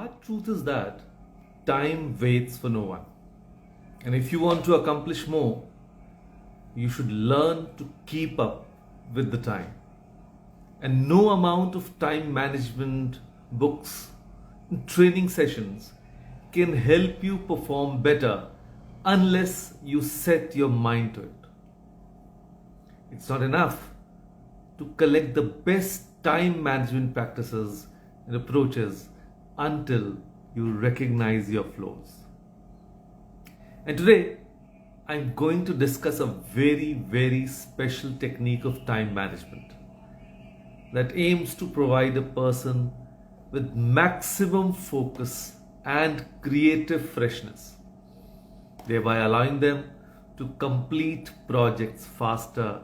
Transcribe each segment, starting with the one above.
hard truth is that time waits for no one. And if you want to accomplish more, you should learn to keep up with the time. And no amount of time management books, training sessions can help you perform better unless you set your mind to it. It's not enough to collect the best time management practices and approaches until you recognize your flaws. And today, I'm going to discuss a very, very special technique of time management that aims to provide a person with maximum focus and creative freshness, thereby allowing them to complete projects faster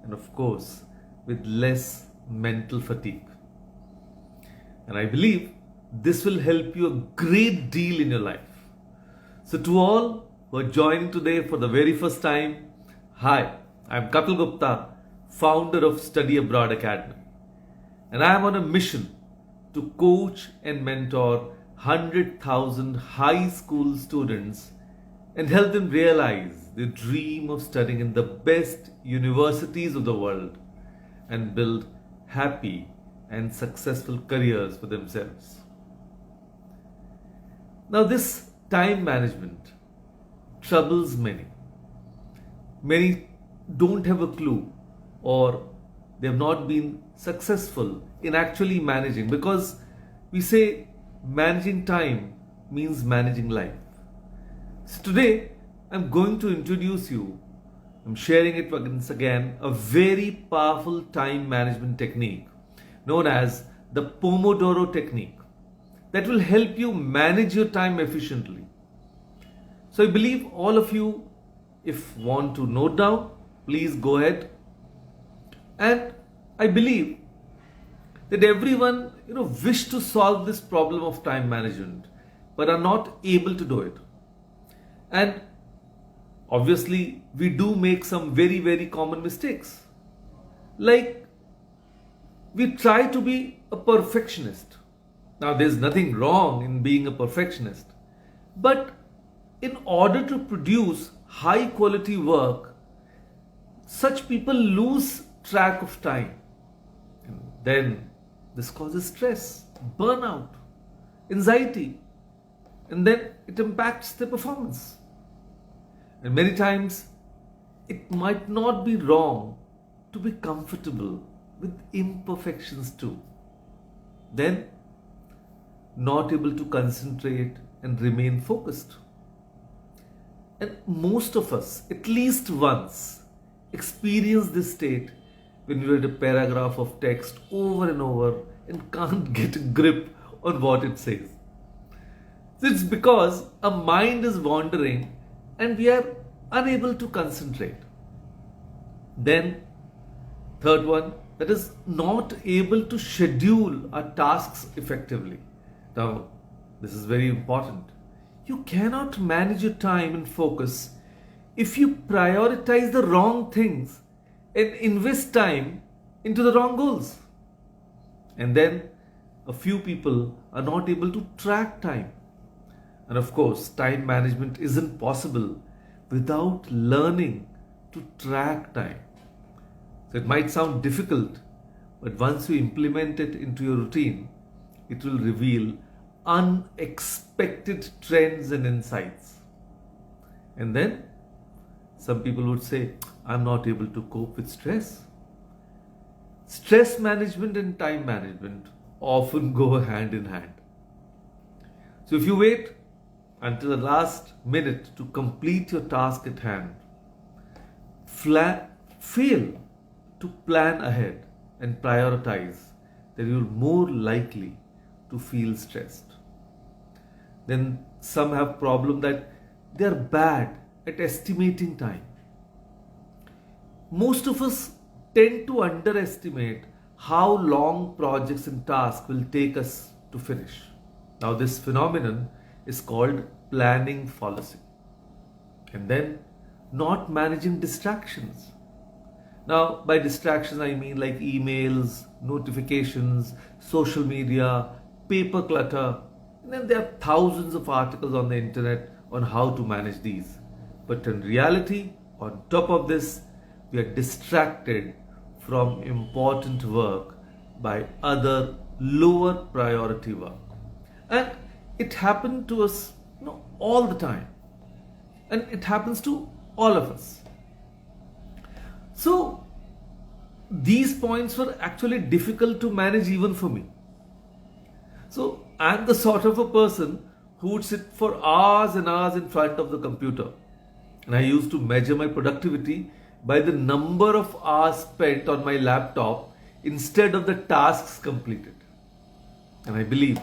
and, of course, with less mental fatigue. And I believe this will help you a great deal in your life. So to all who are joining today for the very first time, hi, I'm Kapeel Gupta, founder of Study Abroad Academy. And I am on a mission to coach and mentor 100,000 high school students and help them realize their dream of studying in the best universities of the world and build happy and successful careers for themselves. Now, this time management troubles many. Many don't have a clue, or they have not been successful in actually managing, because we say managing time means managing life. So today I'm going to introduce you, I'm sharing it once again, a very powerful time management technique known as the Pomodoro Technique that will help you manage your time efficiently. So I believe all of you, if want to note down, please go ahead. And I believe that everyone wish to solve this problem of time management but are not able to do it. And obviously we do make some very, very common mistakes. Like, we try to be a perfectionist. Now, there's nothing wrong in being a perfectionist, but in order to produce high quality work, such people lose track of time. And then this causes stress, burnout, anxiety, and then it impacts their performance. And many times it might not be wrong to be comfortable with imperfections too. Then not able to concentrate and remain focused. And most of us, at least once, experience this state when you read a paragraph of text over and over and can't get a grip on what it says. So it's because our mind is wandering and we are unable to concentrate. Then, third one, that is not able to schedule our tasks effectively. Now, this is very important. You cannot manage your time and focus if you prioritize the wrong things and invest time into the wrong goals. And then a few people are not able to track time. And of course, time management isn't possible without learning to track time. So it might sound difficult, but once you implement it into your routine, it will reveal unexpected trends and insights. And then some people would say, I'm not able to cope with stress. Stress management and time management often go hand in hand. So if you wait until the last minute to complete your task at hand, fail to plan ahead and prioritize, then you're more likely to feel stressed. Then some have problem that they are bad at estimating time. Most of us tend to underestimate how long projects and tasks will take us to finish. Now, this phenomenon is called planning fallacy. And then not managing distractions. Now, by distractions, I mean like emails, notifications, social media, paper clutter, And then there are thousands of articles on the internet on how to manage these. But in reality, on top of this, we are distracted from important work by other lower priority work. And it happened to us, all the time. And it happens to all of us. So these points were actually difficult to manage even for me. So I'm the sort of a person who would sit for hours and hours in front of the computer. And I used to measure my productivity by the number of hours spent on my laptop instead of the tasks completed. And I believe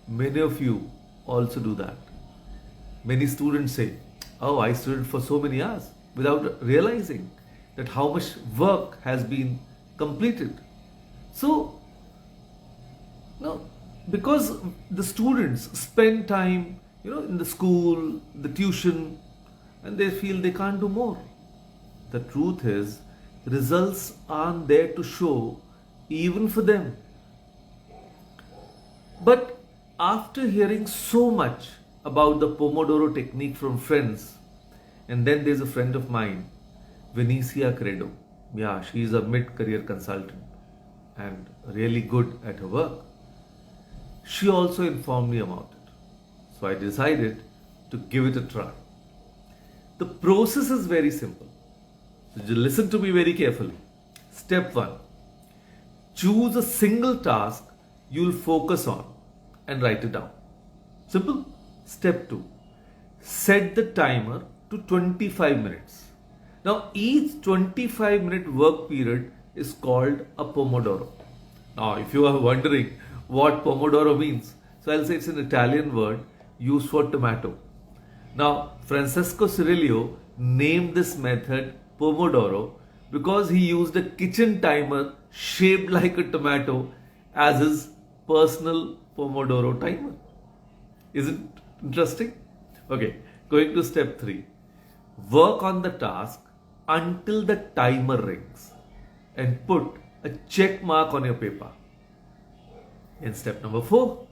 many of you also do that. Many students say, "Oh, I studied for so many hours," without realizing that how much work has been completed. So, because the students spend time, in the school, the tuition, and they feel they can't do more. The truth is, results aren't there to show even for them. But after hearing so much about the Pomodoro technique from friends, and then there's a friend of mine, Venecia Credo. Yeah, she's a mid-career consultant and really good at her work. She also informed me about it. So I decided to give it a try. The process is very simple. So you listen to me very carefully. Step 1. Choose a single task you'll focus on and write it down. Simple. Step 2. Set the timer to 25 minutes. Now each 25-minute work period is called a Pomodoro. Now if you are wondering what Pomodoro means, so I'll say it's an Italian word used for tomato. Now Francesco Cirillo named this method Pomodoro because he used a kitchen timer shaped like a tomato as his personal Pomodoro timer. Isn't it interesting? Okay, going to step 3. Work on the task until the timer rings and put a check mark on your paper. In step number 4,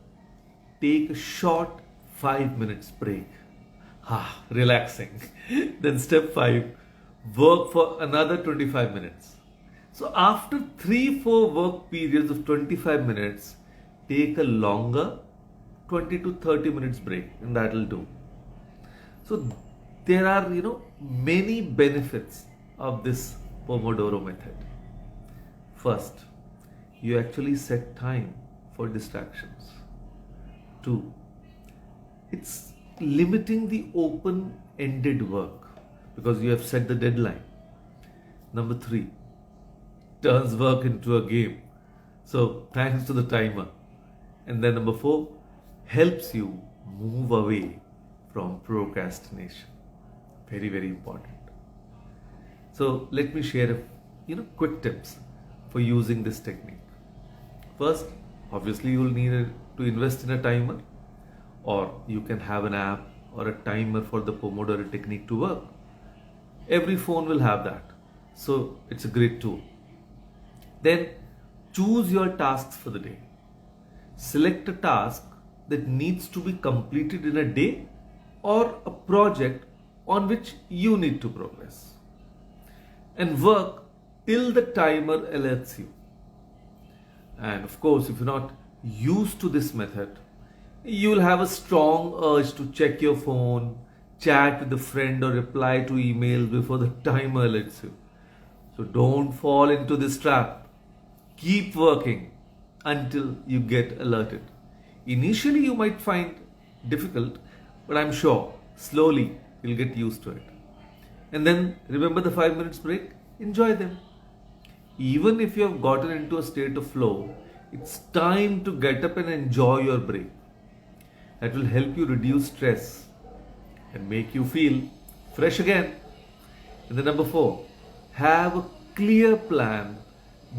take a short 5 minutes break. Relaxing. Then step 5, work for another 25 minutes. So after 3-4 work periods of 25 minutes, take a longer 20 to 30 minutes break, and that will do. So there are, many benefits of this Pomodoro method. First, you actually set time for distractions. 2, it's limiting the open-ended work because you have set the deadline. Number 3, turns work into a game. So thanks to the timer. And then number 4, helps you move away from procrastination. Very, very important. So let me share quick tips for using this technique. First, obviously you will need to invest in a timer, or you can have an app or a timer for the Pomodoro technique to work. Every phone will have that. So it's a great tool. Then choose your tasks for the day. Select a task that needs to be completed in a day or a project on which you need to progress. And work till the timer alerts you. And of course, if you're not used to this method, you'll have a strong urge to check your phone, chat with a friend, or reply to emails before the timer alerts you. So don't fall into this trap. Keep working until you get alerted. Initially, you might find difficult, but I'm sure slowly you'll get used to it. And then remember the 5 minutes break, enjoy them. Even if you have gotten into a state of flow, it's time to get up and enjoy your break. That will help you reduce stress and make you feel fresh again. And then number 4, have a clear plan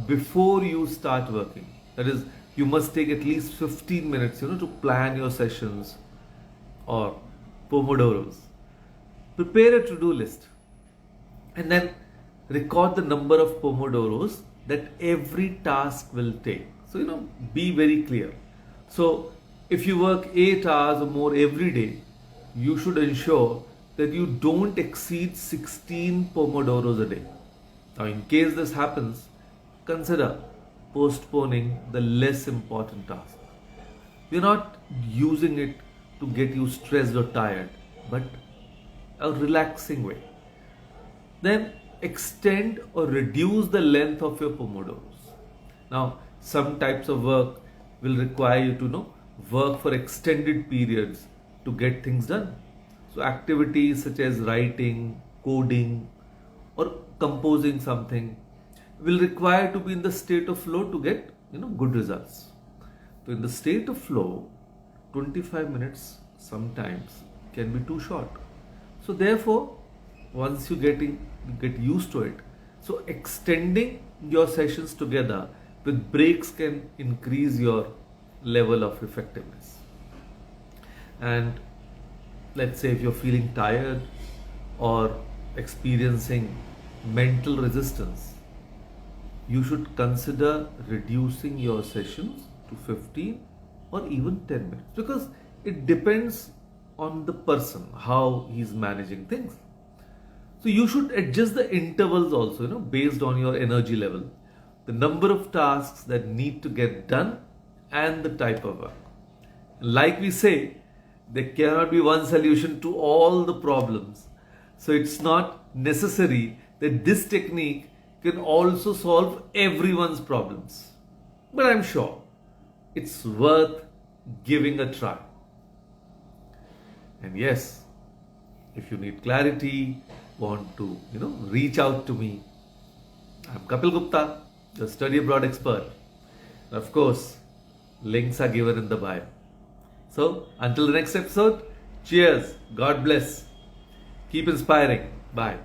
before you start working. That is, you must take at least 15 minutes, to plan your sessions or Pomodoros. Prepare a to-do list and then record the number of Pomodoros that every task will take. So, be very clear. So, If you work 8 hours or more every day, you should ensure that you don't exceed 16 Pomodoros a day. Now, in case this happens, consider postponing the less important task. We're not using it to get you stressed or tired, but a relaxing way. Then extend or reduce the length of your Pomodoros. Now, some types of work will require you to work for extended periods to get things done. So activities such as writing, coding, or composing something will require to be in the state of flow to get good results. So in the state of flow, 25 minutes sometimes can be too short. So therefore, once you get used to it, so extending your sessions together with breaks can increase your level of effectiveness. And let's say if you're feeling tired or experiencing mental resistance, you should consider reducing your sessions to 15 or even 10 minutes, because it depends on the person how he's managing things. So you should adjust the intervals also, based on your energy level, the number of tasks that need to get done, and the type of work. Like we say, there cannot be one solution to all the problems. So it's not necessary that this technique can also solve everyone's problems. But I'm sure it's worth giving a try. And yes, if you need clarity, want to, reach out to me, I'm Kapeel Gupta, your study abroad expert. And of course, links are given in the bio. So, until the next episode, cheers, God bless, keep inspiring, bye.